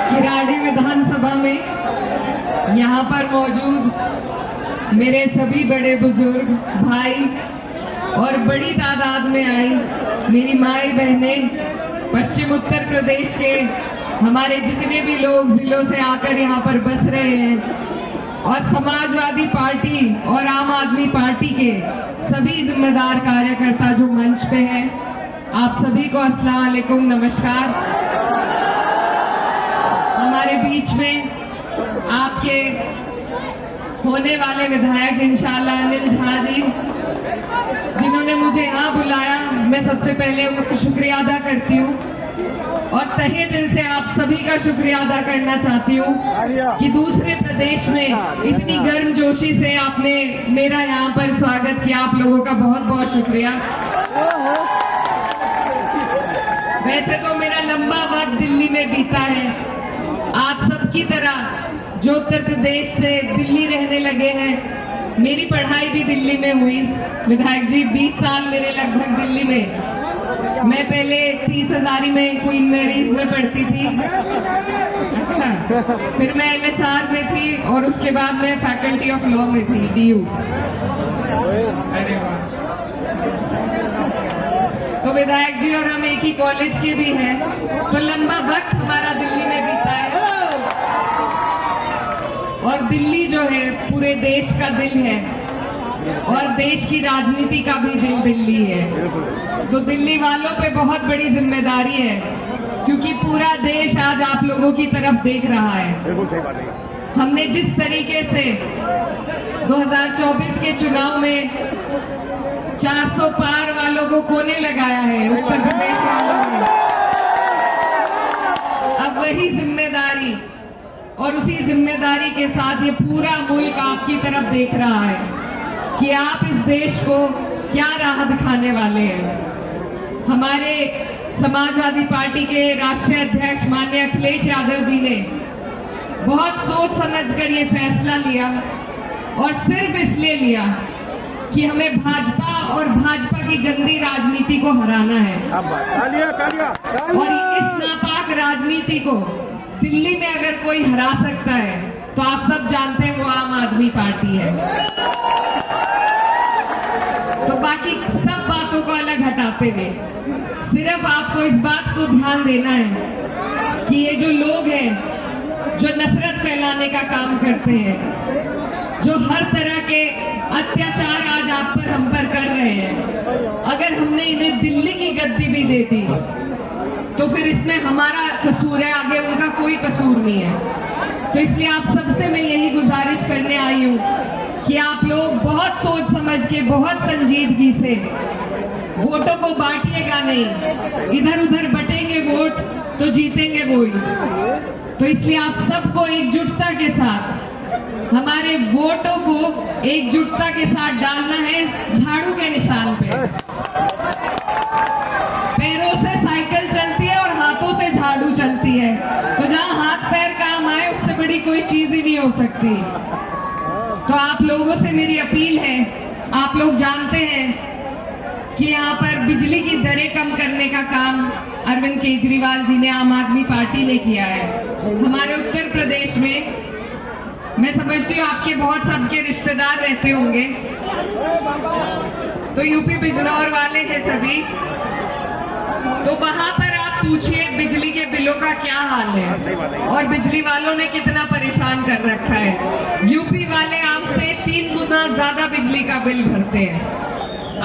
किराड़ी विधानसभा में यहाँ पर मौजूद मेरे सभी बड़े बुजुर्ग भाई और बड़ी तादाद में आई मेरी माई बहनें, पश्चिम उत्तर प्रदेश के हमारे जितने भी लोग जिलों से आकर यहाँ पर बस रहे हैं, और समाजवादी पार्टी और आम आदमी पार्टी के सभी जिम्मेदार कार्यकर्ता जो मंच पे हैं, आप सभी को अस्सलाम वालेकुम, नमस्कार। हमारे बीच में आपके होने वाले विधायक इंशाल्लाह अनिल झा जी, जिन्होंने मुझे यहाँ बुलाया, मैं सबसे पहले उनका शुक्रिया अदा करती हूँ और तहे दिल से आप सभी का शुक्रिया अदा करना चाहती हूँ कि दूसरे प्रदेश में इतनी गर्मजोशी से आपने मेरा यहाँ पर स्वागत किया। आप लोगों का बहुत बहुत शुक्रिया। वैसे तो मेरा लंबा वक्त दिल्ली में बीता है, आप सबकी तरह जो उत्तर प्रदेश से दिल्ली रहने लगे हैं। मेरी पढ़ाई भी दिल्ली में हुई विधायक जी, 20 साल मेरे लगभग दिल्ली में। मैं पहले 30 हजारी में क्वीन मैरीज में पढ़ती थी, अच्छा, फिर मैं LSR में थी और उसके बाद मैं फैकल्टी ऑफ लॉ में थी, DU। अरे वाह। तो विधायक जी और हम एक ही कॉलेज के भी हैं, तो लंबा वक्त हमारा दिल्ली में बीता है। और दिल्ली जो है पूरे देश का दिल है और देश की राजनीति का भी दिल दिल्ली है। तो दिल्ली वालों पे बहुत बड़ी जिम्मेदारी है, क्योंकि पूरा देश आज आप लोगों की तरफ देख रहा है। हमने जिस तरीके से 2024 के चुनाव में 400 पार वालों को कोने लगाया है उत्तर प्रदेश वालों ने, अब वही जिम्मेदारी और उसी जिम्मेदारी के साथ ये पूरा मुल्क आपकी तरफ देख रहा है कि आप इस देश को क्या राह दिखाने वाले हैं। हमारे समाजवादी पार्टी के राष्ट्रीय अध्यक्ष माननीय अखिलेश यादव जी ने बहुत सोच समझकर ये फैसला लिया, और सिर्फ इसलिए लिया कि हमें भाजपा और भाजपा की गंदी राजनीति को हराना है। और इस नापाक राजनीति को दिल्ली में अगर कोई हरा सकता है तो आप सब जानते हैं वो आम आदमी पार्टी है। तो बाकी सब बातों को अलग हटाते हुए सिर्फ आपको इस बात को ध्यान देना है कि ये जो लोग हैं जो नफरत फैलाने का काम करते हैं, जो हर तरह के अत्याचार आज आप पर हम पर कर रहे हैं, अगर हमने इन्हें दिल्ली की गद्दी भी दे दी तो फिर इसमें हमारा कसूर है, आगे उनका कोई कसूर नहीं है। तो इसलिए आप सबसे मैं यही गुजारिश करने आई हूँ कि आप लोग बहुत सोच समझ के, बहुत संजीदगी से वोटों को बांटिएगा नहीं, इधर उधर बटेंगे वोट तो जीतेंगे वही। तो इसलिए आप सबको एकजुटता के साथ हमारे वोटों को एकजुटता के साथ डालना है झाड़ू के निशान पे। पैरों से साइकिल चलती है और हाथों से झाड़ू चलती है, तो जहां हाथ पैर काम आए उससे बड़ी कोई चीज ही नहीं हो सकती। तो आप लोगों से मेरी अपील है, आप लोग जानते हैं कि यहाँ पर बिजली की दरें कम करने का काम अरविंद केजरीवाल जी ने, आम आदमी पार्टी ने किया है। हमारे उत्तर प्रदेश में मैं समझती हूँ आपके बहुत सबके रिश्तेदार रहते होंगे, तो यूपी बिजनौर वाले हैं सभी, तो वहां पर आप पूछिए बिजली के बिलों का क्या हाल है और बिजली वालों ने कितना परेशान कर रखा है। यूपी वाले आपसे 3 गुना ज्यादा बिजली का बिल भरते हैं।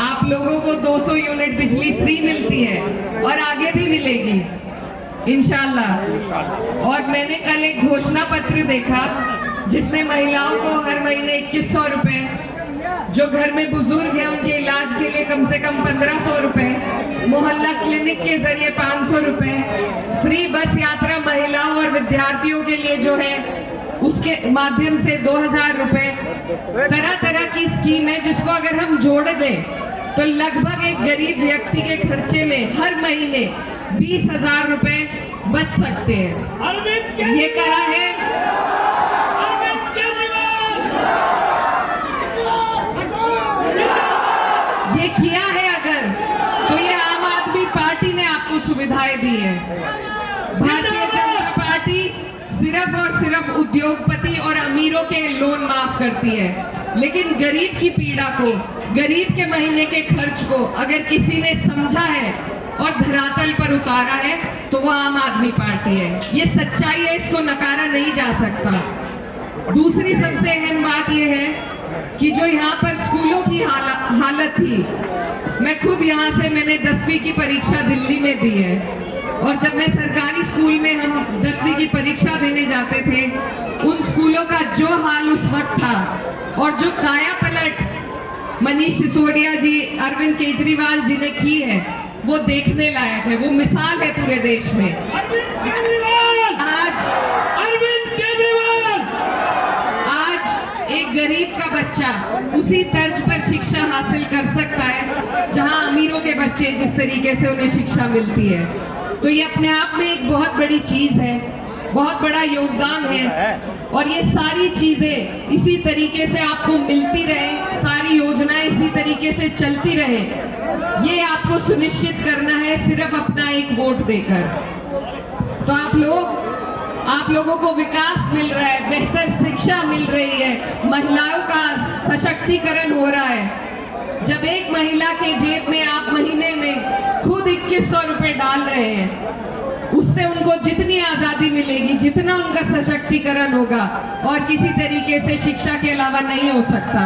आप लोगों को 200 यूनिट बिजली फ्री मिलती है और आगे भी मिलेगी इंशाल्लाह। और मैंने कल एक घोषणा पत्र देखा जिसमें महिलाओं को हर महीने 2100 रुपए, जो घर में बुजुर्ग हैं उनके इलाज के लिए कम से कम 1500 रुपए, मोहल्ला क्लिनिक के जरिए 500 रुपए, फ्री बस यात्रा महिलाओं और विद्यार्थियों के लिए जो है उसके माध्यम से 2000 रुपए, तरह तरह की स्कीम है जिसको अगर हम जोड़ दें तो लगभग एक गरीब व्यक्ति के खर्चे में हर महीने 20,000 रुपए बच सकते हैं। ये करा है ये किया है अगर, तो ये आम आदमी पार्टी ने आपको सुविधाएं दी है। भारतीय जनता पार्टी सिर्फ और सिर्फ उद्योगपति और अमीरों के लोन माफ करती है, लेकिन गरीब की पीड़ा को, गरीब के महीने के खर्च को अगर किसी ने समझा है और धरातल पर उतारा है तो वो आम आदमी पार्टी है। ये सच्चाई है, इसको नकारा नहीं जा सकता। दूसरी सबसे अहम बात यह है कि जो यहाँ पर स्कूलों की हालत थी, मैं खुद यहाँ से मैंने 10वीं की परीक्षा दिल्ली में दी है, और जब मैं सरकारी स्कूल में हम 10वीं की परीक्षा देने जाते थे, उन स्कूलों का जो हाल उस वक्त था और जो काया पलट मनीष सिसोदिया जी, अरविंद केजरीवाल जी ने की है, वो देखने लायक है। वो मिसाल है पूरे देश में। आज एक गरीब का बच्चा उसी तर्ज पर शिक्षा हासिल कर सकता है जहां अमीरों के बच्चे जिस तरीके से उन्हें शिक्षा मिलती है। तो ये अपने आप में एक बहुत बड़ी चीज है, बहुत बड़ा योगदान है, और ये सारी चीजें इसी तरीके से आपको मिलती रहे, सारी योजनाएं इसी तरीके से चलती रहे, ये आपको सुनिश्चित करना है सिर्फ अपना एक वोट देकर। तो आप लोगों को विकास मिल रहा है, बेहतर शिक्षा मिल रही है, महिलाओं का सशक्तिकरण हो रहा है। जब एक महिला के जेब में आप महीने में खुद 2100 रुपए डाल रहे हैं, उससे उनको जितनी आजादी मिलेगी, जितना उनका सशक्तिकरण होगा, और किसी तरीके से शिक्षा के अलावा नहीं हो सकता।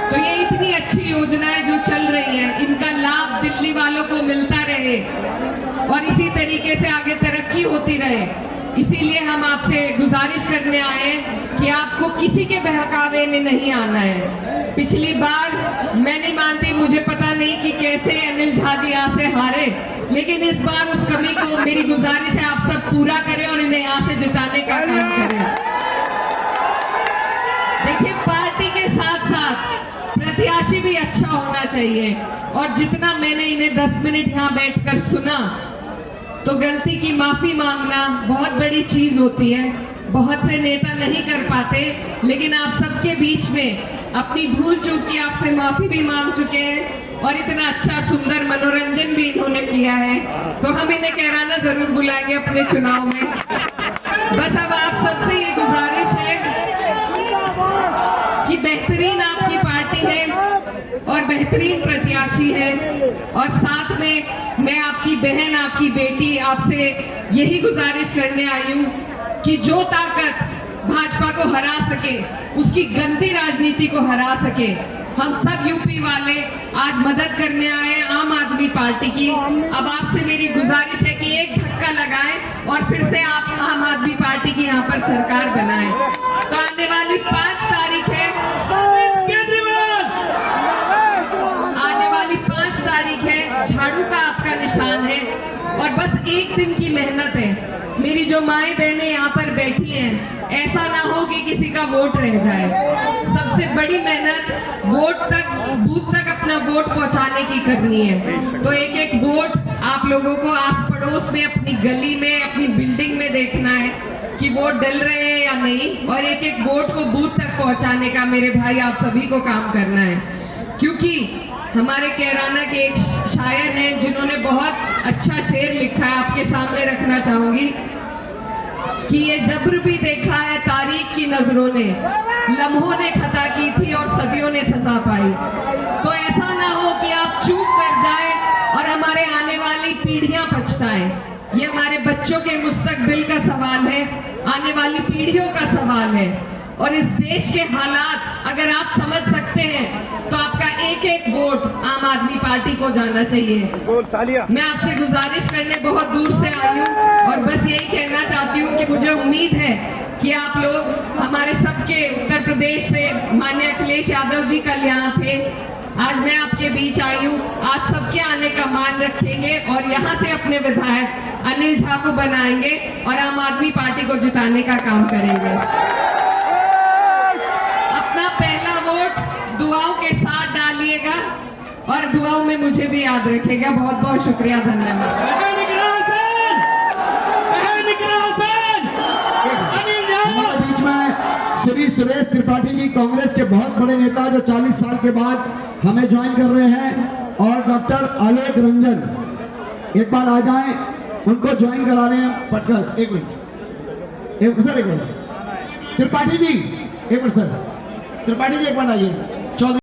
तो ये इतनी अच्छी योजनाएं जो चल रही हैं, इनका लाभ दिल्ली वालों को मिलता रहे और इसी तरीके से आगे तरक्की होती रहे। इसीलिए हम आपसे गुजारिश करने आए कि आपको किसी के बहकावे में नहीं आना है। पिछली बार मैं नहीं मानती, मुझे पता नहीं कि कैसे अनिल झा जी यहाँ से हारे, लेकिन इस बार उस कमी को मेरी गुजारिश है आप सब पूरा करें और इन्हें यहाँ से जिताने का काम करें। देखिए, पार्टी के साथ साथ प्रत्याशी भी अच्छा होना चाहिए, और जितना मैंने इन्हें 10 मिनट यहाँ बैठकर सुना, तो गलती की माफी मांगना बहुत बड़ी चीज होती है। बहुत से नेता नहीं कर पाते, लेकिन आप सबके बीच में अपनी भूल चूक की आपसे माफी भी मांग चुके हैं, और इतना अच्छा सुंदर मनोरंजन भी इन्होंने किया है। तो हम इन्हें कैराना जरूर बुलाएंगे अपने चुनाव में। बस अब आप सबसे ये गुजारिश है कि बेहतरीन आपकी पार्टी है और बेहतरीन प्रत्याशी है, और साथ में मैं आपकी बहन, आपकी बेटी, आपसे यही गुजारिश करने आई हूँ कि जो ताकत भाजपा को हरा सके, उसकी गंदी राजनीति को हरा सके, हम सब यूपी वाले आज मदद करने आए हैं आम आदमी पार्टी की। अब आपसे मेरी गुजारिश है कि एक धक्का लगाएं और फिर से आप आम आदमी पार्टी की यहाँ पर सरकार बनाएं। तो आने वाली 5 तारीख है, आने वाली 5 तारीख है, झाड़ू का आपका निशान है, और बस एक दिन की मेहनत है। मेरी जो माएं बहनें यहाँ पर बैठी हैं, ऐसा ना हो कि किसी का वोट रह जाए। सबसे बड़ी मेहनत वोट तक, बूथ तक अपना वोट पहुंचाने की करनी है। तो एक एक वोट आप लोगों को आस पड़ोस में, अपनी गली में, अपनी बिल्डिंग में देखना है कि वोट डल रहे हैं या नहीं, और एक एक वोट को बूथ तक पहुंचाने का मेरे भाई आप सभी को काम करना है। क्योंकि हमारे कैराना के एक शायर हैं जिन्होंने बहुत अच्छा शेर लिखा है, आपके सामने रखना चाहूंगी कि ये जब्र भी देखा है तारीख की नजरों ने, लम्हों ने खता की थी और सदियों ने सजा पाई। तो ऐसा ना हो कि आप चूक कर जाए और हमारे आने वाली पीढ़ियां पछताएं। ये हमारे बच्चों के मुस्तकबिल का सवाल है, आने वाली पीढ़ियों का सवाल है, और इस देश के हालात अगर आप समझ सकते हैं तो आपका एक एक वोट आम आदमी पार्टी को जाना चाहिए। मैं आपसे गुजारिश करने बहुत दूर से आई हूँ, और बस यही कहना चाहती हूँ कि मुझे उम्मीद है कि आप लोग हमारे सबके उत्तर प्रदेश से माननीय अखिलेश यादव जी कल यहाँ थे, आज मैं आपके बीच आई हूँ, आप सबके आने का मान रखेंगे और यहाँ से अपने विधायक अनिल झा को बनाएंगे और आम आदमी पार्टी को जिताने का काम करेंगे। अपना पहला वोट दुआओं के साथ डालिएगा और दुआओं में मुझे भी याद रखेगा। बहुत बहुत शुक्रिया, धन्यवाद। बीच में श्री सुरेश त्रिपाठी जी, कांग्रेस के बहुत बड़े नेता जो 40 साल के बाद हमें ज्वाइन कर रहे हैं, और डॉक्टर आलोक रंजन एक बार आ जाएं। उनको ज्वाइन करा रहे हैं पटकल। एक मिनट, एक मिनट, त्रिपाठी जी एक मिनट सर, त्रिपाठी जी एक मिनट आइए। चौधरी